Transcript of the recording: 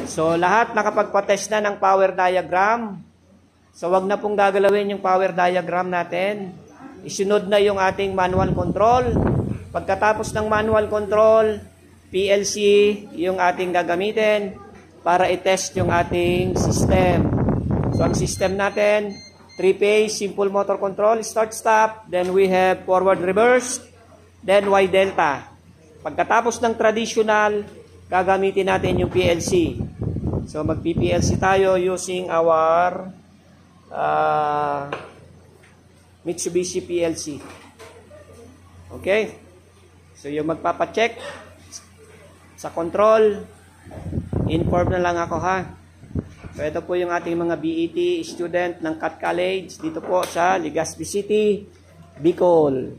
So, lahat nakapagpa-test na ng power diagram. So, wag na pong gagalawin yung power diagram natin. Isunod na yung ating manual control. Pagkatapos ng manual control, PLC yung ating gagamitin para i-test yung ating system. So, ang system natin, 3-phase, simple motor control, start-stop. Then, we have forward-reverse. Then, Y-delta. Pagkatapos ng traditional, gagamitin natin yung PLC. So, mag-PLC tayo using our Mitsubishi PLC. Okay? So, yung magpapacheck sa control, inform na lang ako ha. So, ito po yung ating mga BET student ng CAT College dito po sa Legazpi City, Bicol.